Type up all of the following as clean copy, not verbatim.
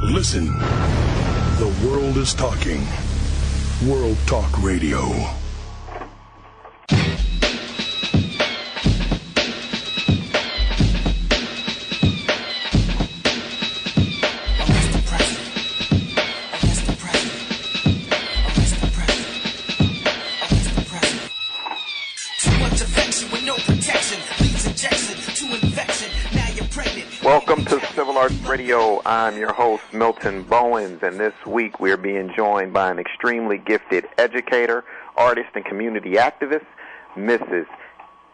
Listen. The world is talking. World Talk Radio. Welcome to Civil Arts Radio. I'm your host, Milton Bowens, and this week we're being joined by an extremely gifted educator, artist, and community activist, Mrs.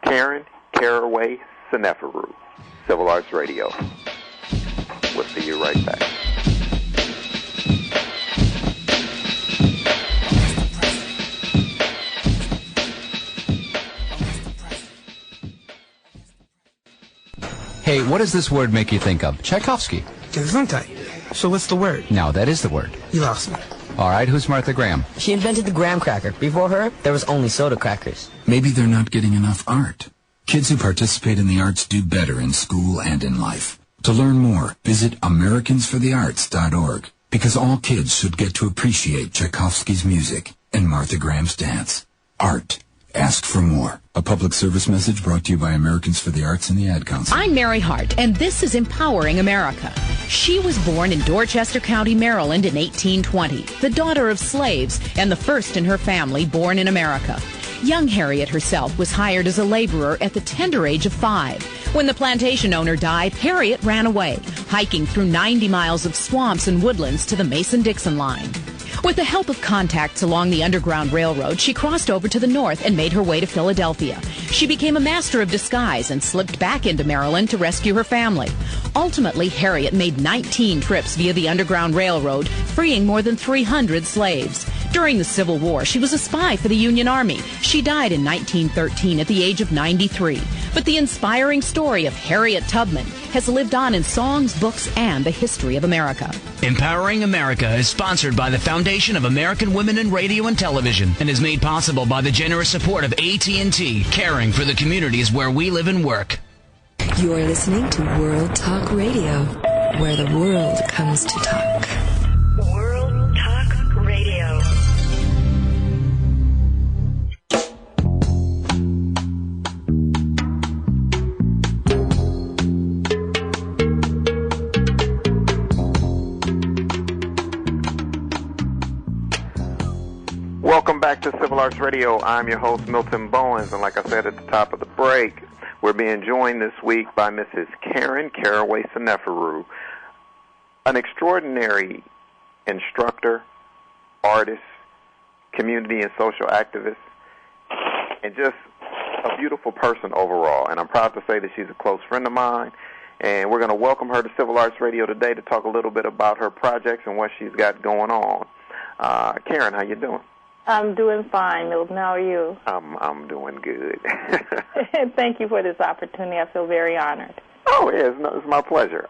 Karen Seneferu. Civil Arts Radio. We'll see you right back. Hey, what does this word make you think of? Tchaikovsky. Gesundheit. So what's the word? No, that is the word. You lost me. All right, who's Martha Graham? She invented the graham cracker. Before her, there was only soda crackers. Maybe they're not getting enough art. Kids who participate in the arts do better in school and in life. To learn more, visit AmericansForTheArts.org, because all kids should get to appreciate Tchaikovsky's music and Martha Graham's dance. Art. Ask for more. A public service message brought to you by Americans for the Arts and the Ad Council. I'm Mary Hart, and this is Empowering America. She was born in Dorchester County, Maryland in 1820, the daughter of slaves and the first in her family born in America. Young Harriet herself was hired as a laborer at the tender age of 5. When the plantation owner died, Harriet ran away, hiking through 90 miles of swamps and woodlands to the Mason-Dixon line. With the help of contacts along the Underground Railroad, she crossed over to the north and made her way to Philadelphia. She became a master of disguise and slipped back into Maryland to rescue her family. Ultimately, Harriet made 19 trips via the Underground Railroad, freeing more than 300 slaves. During the Civil War, she was a spy for the Union Army. She died in 1913 at the age of 93. But the inspiring story of Harriet Tubman has lived on in songs, books, and the history of America. Empowering America is sponsored by the Foundation of American Women in Radio and Television and is made possible by the generous support of AT&T, caring for the communities where we live and work. You're listening to World Talk Radio, where the world comes to talk. World Talk Radio. Welcome back to Civil Arts Radio. I'm your host, Milton Bowens, and like I said at the top of the break, we're being joined this week by Mrs. Karen Seneferu, an extraordinary instructor, artist, community and social activist, and just a beautiful person overall. And I'm proud to say that she's a close friend of mine, and we're going to welcome her to Civil Arts Radio today to talk a little bit about her projects and what she's got going on. Karen, how you doing? I'm doing fine, Milton. How are you? I'm doing good. Thank you for this opportunity. I feel very honored. Oh, yeah, it's my pleasure.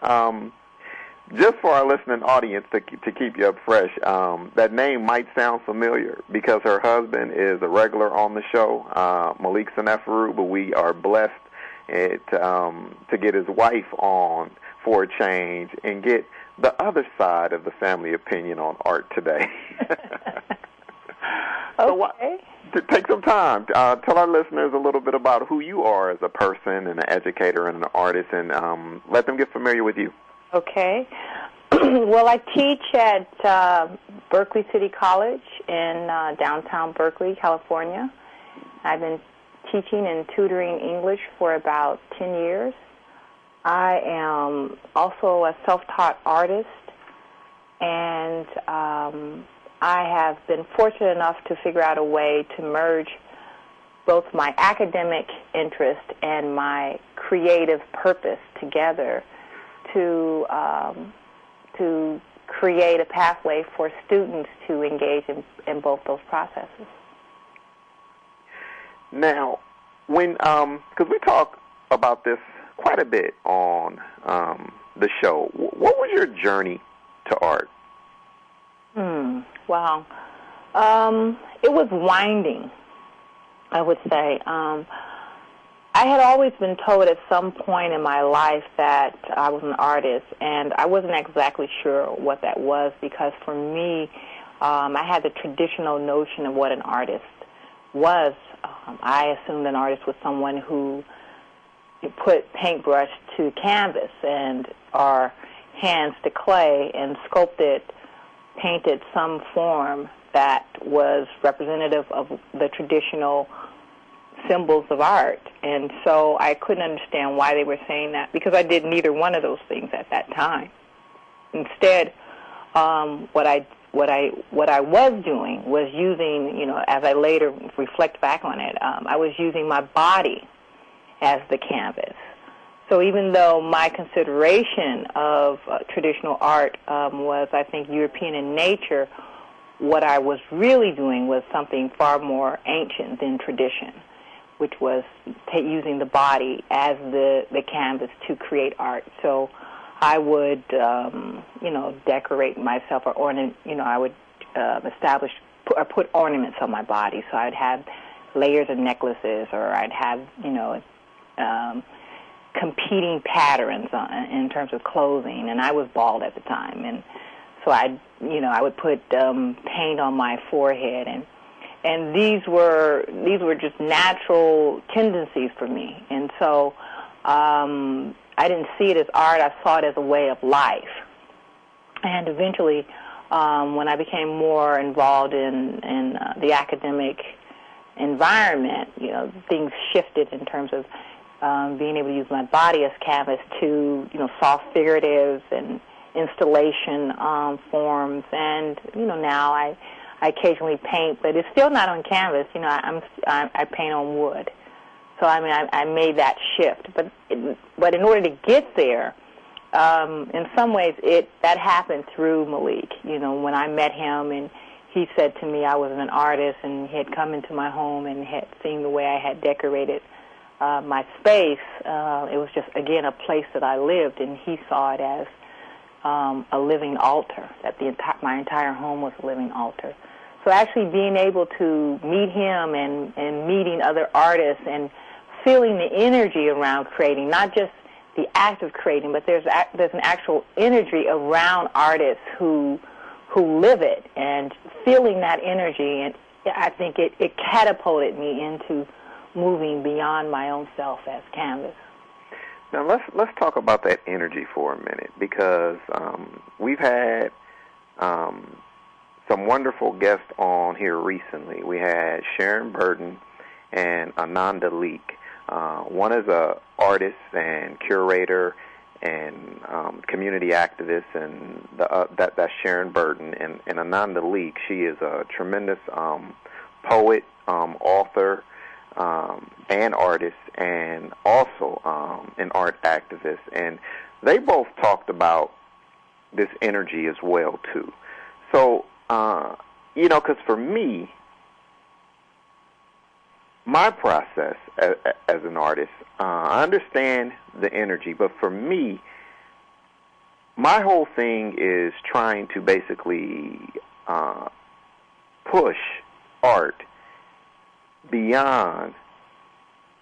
Just for our listening audience, to keep you up fresh, that name might sound familiar because her husband is a regular on the show, Malik Seneferu, but we are blessed to get his wife on for a change and get the other side of the family opinion on art today. Okay. So take some time. Tell our listeners a little bit about who you are as a person and an educator and an artist, and let them get familiar with you. Okay. Well, I teach at Berkeley City College in downtown Berkeley, California. I've been teaching and tutoring English for about 10 years. I am also a self-taught artist, and I have been fortunate enough to figure out a way to merge both my academic interest and my creative purpose together to create a pathway for students to engage in both those processes. Now, because we talk about this quite a bit on the show, what was your journey to art? Wow. It was winding, I would say. I had always been told at some point in my life that I was an artist, and I wasn't exactly sure what that was, because for me, I had the traditional notion of what an artist was. I assumed an artist was someone who put paintbrush to canvas and our hands to clay and sculpted, painted some form that was representative of the traditional symbols of art. And so I couldn't understand why they were saying that, because I did neither one of those things at that time. Instead, what I was doing was using, as I later reflect back on it, I was using my body as the canvas. So even though my consideration of traditional art was, I think, European in nature, what I was really doing was something far more ancient than tradition, which was using the body as the canvas to create art. So I would, decorate myself or ornament. I would establish or put ornaments on my body. So I'd have layers of necklaces, or I'd have, competing patterns in terms of clothing. And I was bald at the time, and so I would put paint on my forehead, and these were just natural tendencies for me. And so I didn't see it as art. I saw it as a way of life. And eventually, when I became more involved in the academic environment, things shifted in terms of being able to use my body as canvas to, soft figuratives and installation forms. And, now I occasionally paint, but it's still not on canvas. I paint on wood. So, I made that shift. But in order to get there, in some ways, that happened through Malik. When I met him and he said to me I was an artist, and he had come into my home and had seen the way I had decorated my space, it was just, again, a place that I lived, and he saw it as a living altar, that my entire home was a living altar. So actually being able to meet him and meeting other artists and feeling the energy around creating, not just the act of creating, but there's an actual energy around artists who live it, and feeling that energy, and I think it catapulted me into moving beyond my own self as canvas. Now let's talk about that energy for a minute, because we've had some wonderful guests on here recently. We had Sharon Burton and Ananda Leak. One is a artist and curator and community activist, and that's Sharon Burton. And Ananda Leak, she is a tremendous poet, author, and artist, and also an art activist. And they both talked about this energy as well, too. So, because for me, my process as an artist, I understand the energy, but for me, my whole thing is trying to basically push art beyond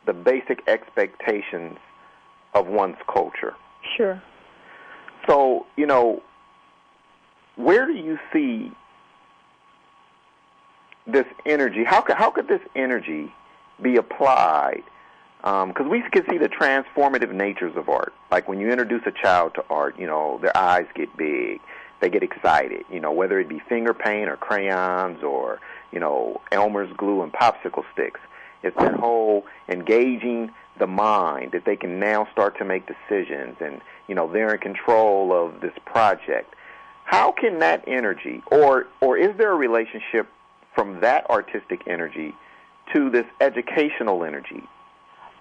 the basic expectations of one's culture. Sure. So, where do you see this energy? How could this energy be applied? Because we can see the transformative natures of art. Like when you introduce a child to art, their eyes get big, they get excited, whether it be finger paint or crayons or, Elmer's glue and popsicle sticks. It's that whole engaging the mind that they can now start to make decisions, and, they're in control of this project. How can that energy, or is there a relationship from that artistic energy to this educational energy?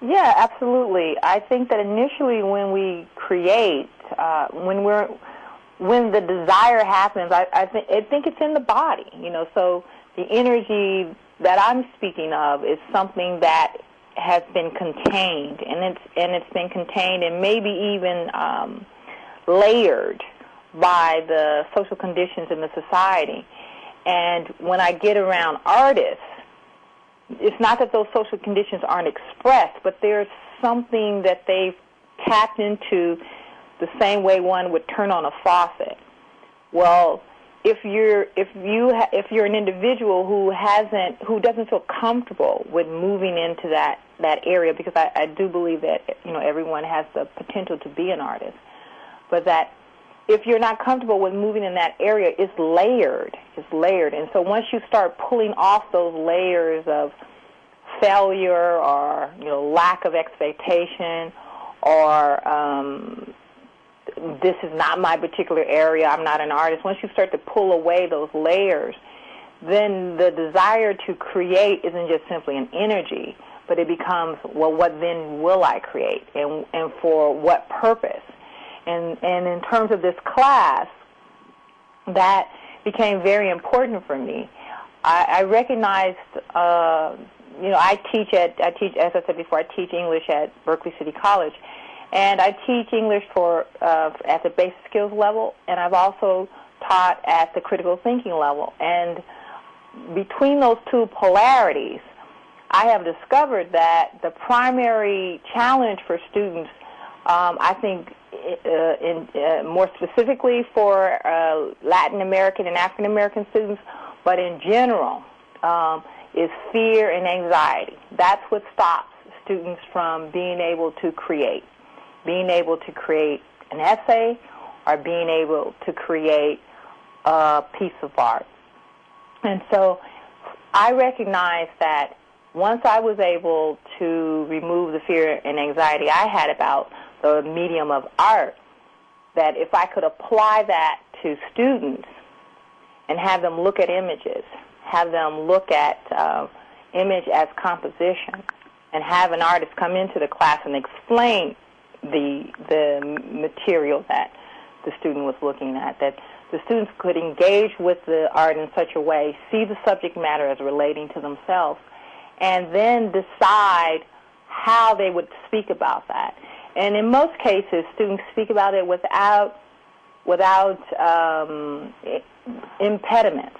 Yeah, absolutely. I think that initially when we create, when the desire happens, I think it's in the body. So the energy that I'm speaking of is something that has been contained, and it's been contained and maybe even layered by the social conditions in the society. And when I get around artists, it's not that those social conditions aren't expressed, but there's something that they've tapped into the same way one would turn on a faucet. Well, if you're an individual who doesn't feel comfortable with moving into that area, because I do believe that everyone has the potential to be an artist, but that if you're not comfortable with moving in that area, it's layered. And so once you start pulling off those layers of failure or lack of expectation or this is not my particular area, I'm not an artist, once you start to pull away those layers, then the desire to create isn't just simply an energy, but it becomes, well, what then will I create, and for what purpose? And in terms of this class, that became very important for me. I recognized, I teach, as I said before, I teach English at Berkeley City College, and I teach English at the basic skills level, and I've also taught at the critical thinking level. And between those two polarities, I have discovered that the primary challenge for students, I think, more specifically for Latin American and African American students, but in general, is fear and anxiety. That's what stops students from being able to create an essay or being able to create a piece of art. And so I recognize that once I was able to remove the fear and anxiety I had about the medium of art, that if I could apply that to students and have them look at images, have them look at image as composition, and have an artist come into the class and explain the material that the student was looking at, that the students could engage with the art in such a way, see the subject matter as relating to themselves, and then decide how they would speak about that. And in most cases, students speak about it without impediments.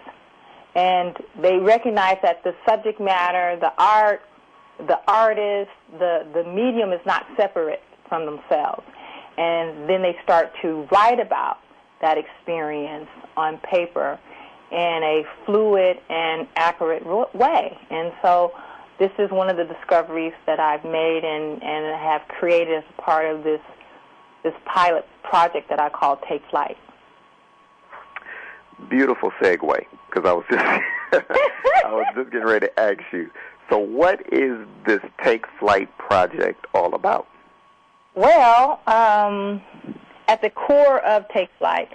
And they recognize that the subject matter, the art, the artist, the medium is not separate from themselves. And then they start to write about that experience on paper in a fluid and accurate way. And so this is one of the discoveries that I've made and have created as part of this pilot project that I call Take Flight. Beautiful segue, because I was just getting ready to ask you. So what is this Take Flight project all about? Well, at the core of Take Flight,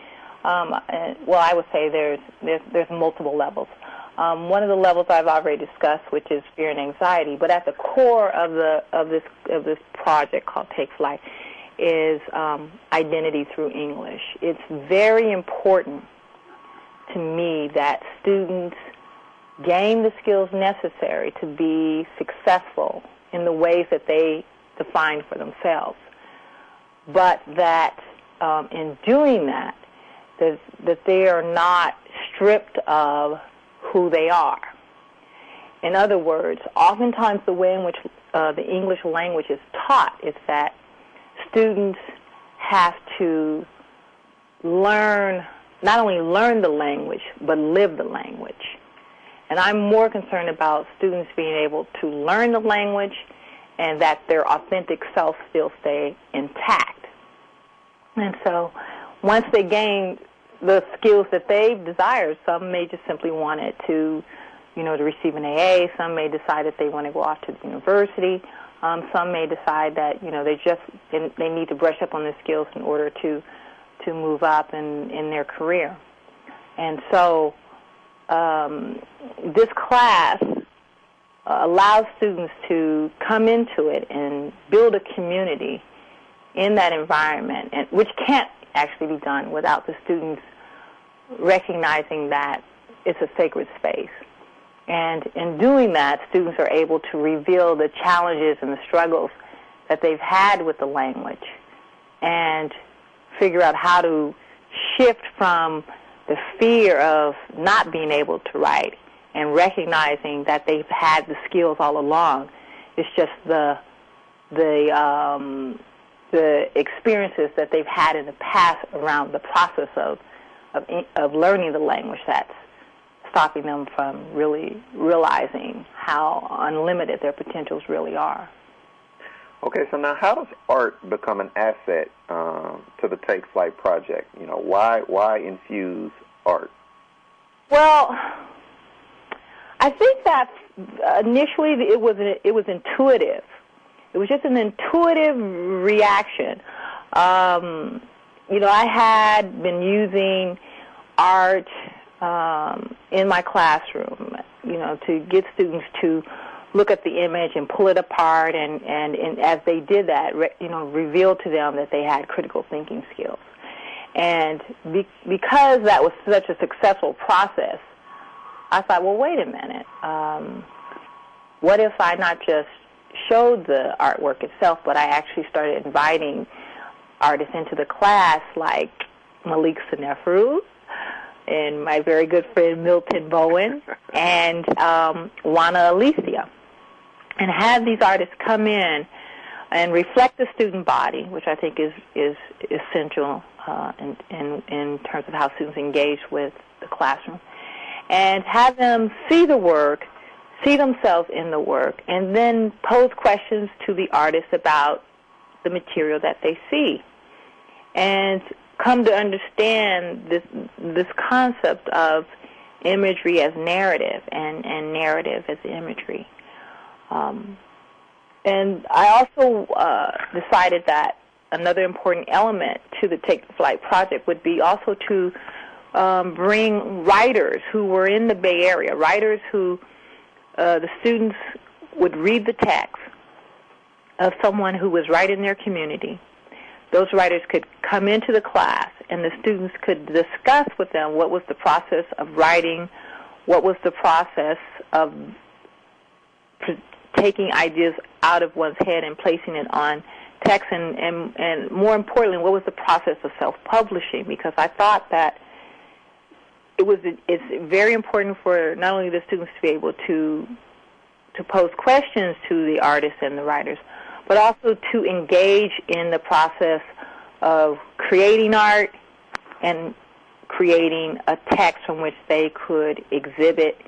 I would say there's multiple levels. One of the levels I've already discussed, which is fear and anxiety, but at the core of this project called Take Flight is identity through English. It's very important to me that students gain the skills necessary to be successful in the ways that they define for themselves, but that in doing that they are not stripped of who they are. In other words, oftentimes the way in which the English language is taught is that students have to not only learn the language, but live the language. And I'm more concerned about students being able to learn the language and that their authentic self still stay intact. And so once they gain the skills that they desire, some may just simply want it to receive an AA. Some may decide that they want to go off to the university. Some may decide that they need to brush up on their skills in order to move up in their career. And so this class allows students to come into it and build a community in that environment, and which can't actually be done without the students recognizing that it's a sacred space. And in doing that, students are able to reveal the challenges and the struggles that they've had with the language and figure out how to shift from the fear of not being able to write and recognizing that they've had the skills all along. It's just the experiences that they've had in the past around the process of learning the language that's stopping them from really realizing how unlimited their potentials really are. Okay, so now how does art become an asset to the Take Flight project? You know, why infuse art? Well, I think that initially it was intuitive. It was just an intuitive reaction. You know, I had been using art in my classroom, you know, to get students to look at the image and pull it apart, and as they did that, reveal to them that they had critical thinking skills. And because that was such a successful process, I thought, well, wait a minute. What if I not just showed the artwork itself, but I actually started inviting artists into the class, like Karen Seneferu and my very good friend Milton Bowen and Juana Alicia, and have these artists come in and reflect the student body, which I think is essential in terms of how students engage with the classroom, and have them see the work, see themselves in the work, and then pose questions to the artists about the material that they see, and come to understand this concept of imagery as narrative and narrative as imagery. And I also decided that another important element to the Take Flight project would be also to bring writers who were in the Bay Area, writers who the students would read the text of someone who was right in their community. Those writers could come into the class, and the students could discuss with them what was the process of writing, what was the process of taking ideas out of one's head and placing it on text, and more importantly, what was the process of self-publishing, because I thought that it's very important for not only the students to be able to pose questions to the artists and the writers, but also to engage in the process of creating art and creating a text from which they could exhibit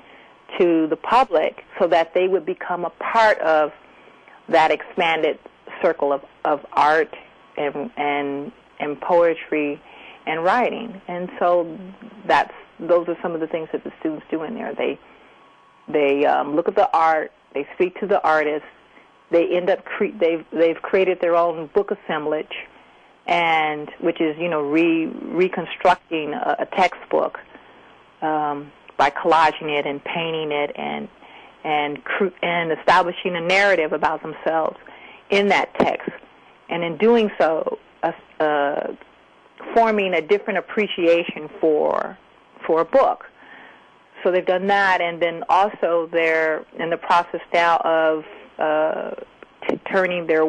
to the public so that they would become a part of that expanded circle of art and poetry and writing. And so those are some of the things that the students do in there. They look at the art, they speak to the artist, they end up they've created their own book assemblage, and which is reconstructing a textbook by collaging it and painting it and establishing a narrative about themselves in that text, and in doing so, forming a different appreciation for a book. So they've done that, and then also they're in the process now of turning their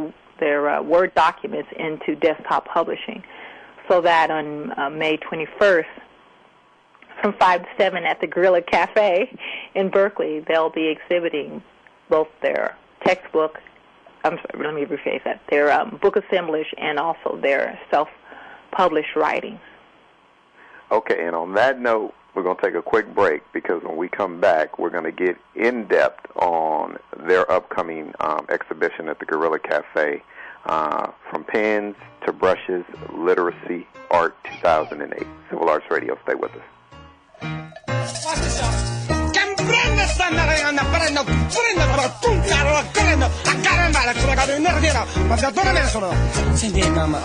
Word documents into desktop publishing, so that on May 21st, from 5 to 7 at the Gorilla Cafe in Berkeley, they'll be exhibiting both their textbook, let me rephrase that, their book assemblage and also their self-published writings. Okay, and on that note, we're going to take a quick break, because when we come back, we're going to get in-depth on their upcoming exhibition at the Gorilla Cafe, From Pens to Brushes, Literacy, Art 2008. Civil Arts Radio, stay with us. Watch this, y'all. Prende sta andando, prendo, I got him out of ma senti, mama,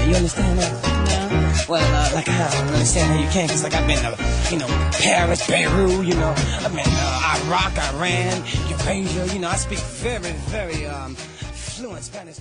you understand that? No. Well, like, I don't understand how you can, because, like, I've been to, Paris, Beirut, I've been Iraq, Iran, Eurasia, I speak very, very fluent Spanish.